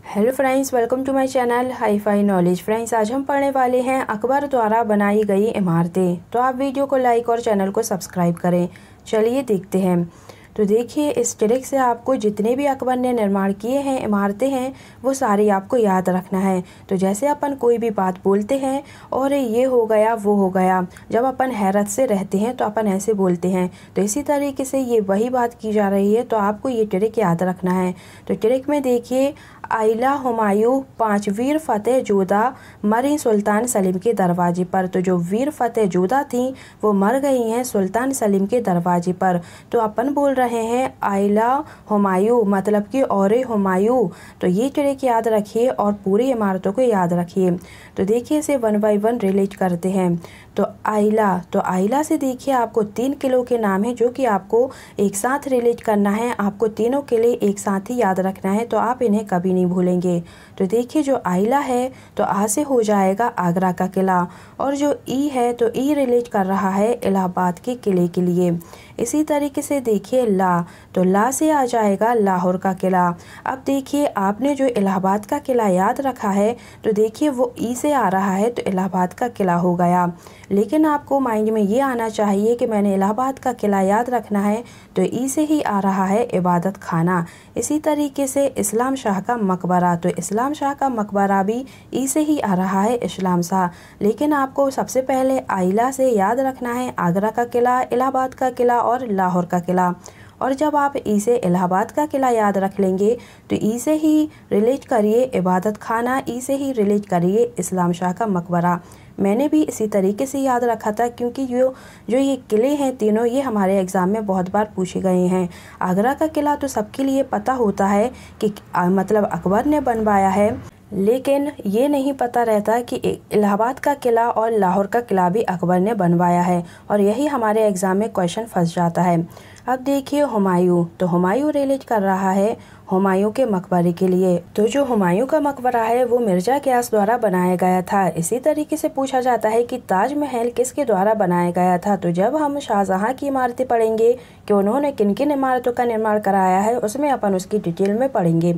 Hello friends, welcome to my channel hi fi knowledge. Friends, आज हम पढ़ने वाले हैं अकबर द्वारा बनाई गई इमारतें। तो आप वीडियो को लाइक और चैनल को सब्सक्राइब करें। चलिए देखते हैं। तो देखिए, इस ट्रिक से आपको जितने भी अकबर ने निर्माण किए हैं इमारतें हैं वो सारी आपको याद रखना है। तो जैसे अपन कोई भी बात बोलते हैं और ये हो गया वो हो गया, जब अपन हैरत से रहते हैं तो अपन ऐसे बोलते हैं। तो इसी तरीके से ये वही बात की जा रही है, तो आपको ये ट्रिक याद रखना है। तो ट्रिक में देखिए, आइला हुमायूं 5 वीर फतेह जोधा मरी सुल्तान सलीम के दरवाजे पर। तो जो वीर फतेह जोधा थी वो मर गई हैं सुल्तान सलीम के दरवाजे पर। तो अपन बोल रहे हैं आइला हुमायूं मतलब कि और हुमायूं। तो ये ट्रिक याद रखिए और पूरी इमारतों को याद रखिए। तो देखिए, इसे 1 बाय 1 रिलेट करते हैं। तो आइला से देखिए आपको 3 किलो के नाम है जो कि आपको एक साथ रिलेट करना है। आपको तीनों किले एक साथ ही याद रखना है, तो आप इन्हें कभी नहीं भूलेंगे। तो देखिए, जो आइला है तो आ से हो जाएगा आगरा का किला, और जो ई है तो ई रिलेट कर रहा है इलाहाबाद के किले के लिए। इसी तरीके से देखिए तो ला से आ जाएगा लाहौर का किला। अब देखिए, आपने जो इलाहाबाद का किला याद रखा है तो देखिए वो ई से आ रहा है तो इलाहाबाद का किला हो गया। लेकिन आपको माइंड में ये आना चाहिए कि मैंने इलाहाबाद का किला याद रखना है, तो ई से ही आ रहा है इबादत खाना। इसी तरीके से इस्लाम शाह का मकबरा, तो इस्लाम शाह का मकबरा भी ई से ही आ रहा है इस्लाम शाह। लेकिन आपको सबसे पहले आइला से याद रखना है आगरा का किला, इलाहाबाद का किला और लाहौर का किला। और जब आप ई से इलाहाबाद का किला याद रख लेंगे तो ई से ही रिलेट करिए इबादत खाना, ई से ही रिलेट करिए इस्लाम शाह का मकबरा। मैंने भी इसी तरीके से याद रखा था, क्योंकि जो ये किले हैं तीनों, ये हमारे एग्ज़ाम में बहुत बार पूछे गए हैं। आगरा का किला तो सबके लिए पता होता है कि मतलब अकबर ने बनवाया है, लेकिन ये नहीं पता रहता कि इलाहाबाद का किला और लाहौर का किला भी अकबर ने बनवाया है, और यही हमारे एग्ज़ाम में क्वेश्चन फंस जाता है। अब देखिए हुमायूं, तो हुमायूं रिलेट कर रहा है हुमायूं के मकबरे के लिए। तो जो हुमायूं का मकबरा है वो मिर्जा गियास द्वारा बनाया गया था। इसी तरीके से पूछा जाता है कि ताजमहल किसके द्वारा बनाया गया था। तो जब हम शाहजहां की इमारतें पढ़ेंगे कि उन्होंने किन किन इमारतों का निर्माण कराया है, उसमें अपन उसकी डिटेल में पढ़ेंगे।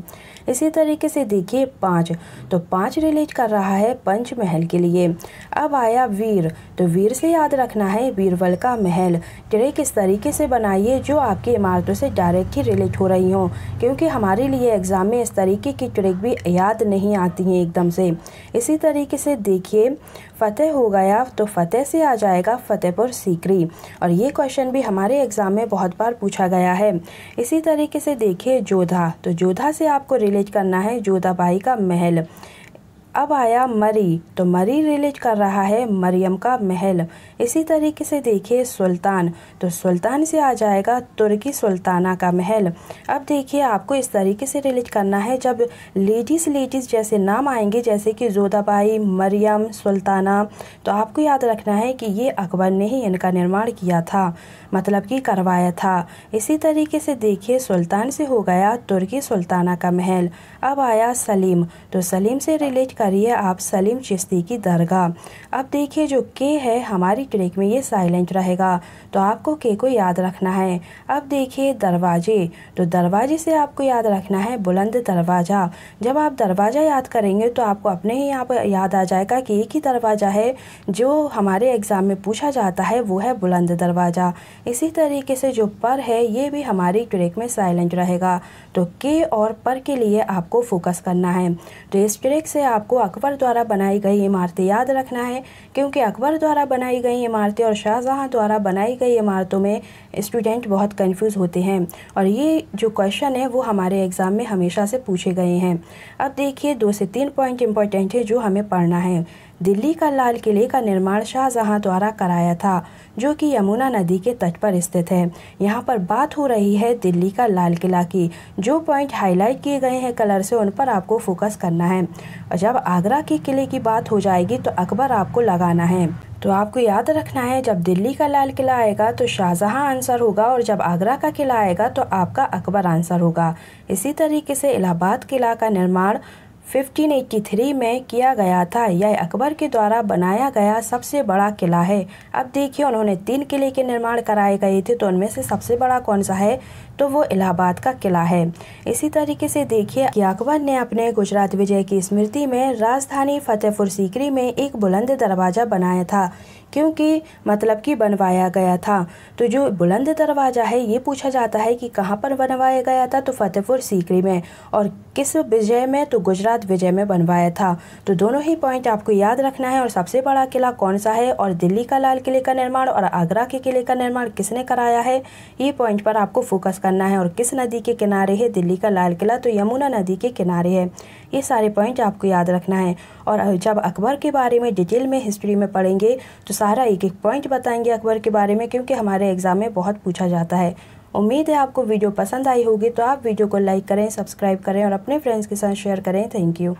इसी तरीके से देखिए 5, तो 5 रिलेट कर रहा है पंचमहल के लिए। अब आया वीर, तो वीर से याद रखना है बीरबल का महल। ट्रिक इस तरीके से बनाइए जो आपकी इमारतों से डायरेक्ट ही रिलेट हो रही हों, क्योंकि हमारे लिए एग्ज़ाम में इस तरीके की ट्रिक भी याद नहीं आती हैं एकदम से। इसी तरीके से देखिए, फ़तेह हो गया तो फ़तेह से आ जाएगा फतेहपुर सीकरी, और ये क्वेश्चन भी हमारे एग्ज़ाम में बहुत बार पूछा गया है। इसी तरीके से देखिए जोधा, तो जोधा से आपको रिलेट करना है जोधाबाई का महल। अब आया मरी, तो मरी रिलेट कर रहा है मरियम का महल। इसी तरीके से देखिए सुल्तान, तो सुल्तान से आ जाएगा तुर्की सुल्ताना का महल। अब देखिए, आपको इस तरीके से रिलेट करना है, जब लेडीज़ जैसे नाम आएंगे जैसे कि जोधाबाई, मरियम, सुल्ताना, तो आपको याद रखना है कि ये अकबर ने ही इनका निर्माण किया था, मतलब कि करवाया था। इसी तरीके से देखिए, सुल्तान से हो गया तुर्की सुल्ताना का महल। अब आया सलीम, तो सलीम से रिलेट करिए आप सलीम चिश्ती की दरगाह। अब देखिए, जो के है हमारी ट्रिक में ये साइलेंट रहेगा, तो आपको के को याद रखना है। अब देखिए दरवाजे, तो दरवाजे से आपको याद रखना है बुलंद दरवाज़ा। जब आप दरवाज़ा याद करेंगे तो आपको अपने ही यहाँ पर याद आ जाएगा कि एक ही दरवाज़ा है जो हमारे एग्ज़ाम में पूछा जाता है, वो है बुलंद दरवाज़ा। इसी तरीके से जो पर है ये भी हमारी ट्रिक में साइलेंट रहेगा, तो के और पर के लिए आपको फोकस करना है। तो इस ट्रिक से आपको अकबर द्वारा बनाई गई इमारतें याद रखना है, क्योंकि अकबर द्वारा बनाई गई इमारतें और शाहजहां द्वारा बनाई गई इमारतों में स्टूडेंट बहुत कंफ्यूज होते हैं, और ये जो क्वेश्चन है वो हमारे एग्ज़ाम में हमेशा से पूछे गए हैं। अब देखिए, 2 से 3 पॉइंट इंपॉर्टेंट है जो हमें पढ़ना है। दिल्ली का लाल किले का निर्माण शाहजहां द्वारा कराया था, जो कि यमुना नदी के तट पर स्थित है। यहाँ पर बात हो रही है दिल्ली का लाल किला की। जो पॉइंट हाईलाइट किए गए हैं कलर से, उन पर आपको फोकस करना है। और जब आगरा के किले की बात हो जाएगी तो अकबर आपको लगाना है। तो आपको याद रखना है, जब दिल्ली का लाल किला आएगा तो शाहजहां आंसर होगा, और जब आगरा का किला आएगा तो आपका अकबर आंसर होगा। इसी तरीके से इलाहाबाद किला का निर्माण 1583 में किया गया था। यह अकबर के द्वारा बनाया गया सबसे बड़ा किला है। अब देखिए, उन्होंने 3 किले के निर्माण कराए गए थे, तो उनमें से सबसे बड़ा कौन सा है, तो वो इलाहाबाद का किला है। इसी तरीके से देखिए कि अकबर ने अपने गुजरात विजय की स्मृति में राजधानी फतेहपुर सीकरी में एक बुलंद दरवाज़ा बनाया था, क्योंकि मतलब कि बनवाया गया था। तो जो बुलंद दरवाज़ा है, ये पूछा जाता है कि कहाँ पर बनवाया गया था, तो फतेहपुर सीकरी में। और किस विजय में, तो गुजरात विजय में बनवाया था। तो दोनों ही पॉइंट आपको याद रखना है। और सबसे बड़ा किला कौन सा है, और दिल्ली का लाल किले का निर्माण और आगरा के किले का निर्माण किसने कराया है, ये पॉइंट पर आपको फोकस करना है। और किस नदी के किनारे है दिल्ली का लाल किला, तो यमुना नदी के किनारे है। ये सारे पॉइंट आपको याद रखना है। और जब अकबर के बारे में डिटेल में हिस्ट्री में पढ़ेंगे, तो सारा एक एक पॉइंट बताएंगे अकबर के बारे में, क्योंकि हमारे एग्ज़ाम में बहुत पूछा जाता है। उम्मीद है आपको वीडियो पसंद आई होगी। तो आप वीडियो को लाइक करें, सब्सक्राइब करें और अपने फ्रेंड्स के साथ शेयर करें। Thank you.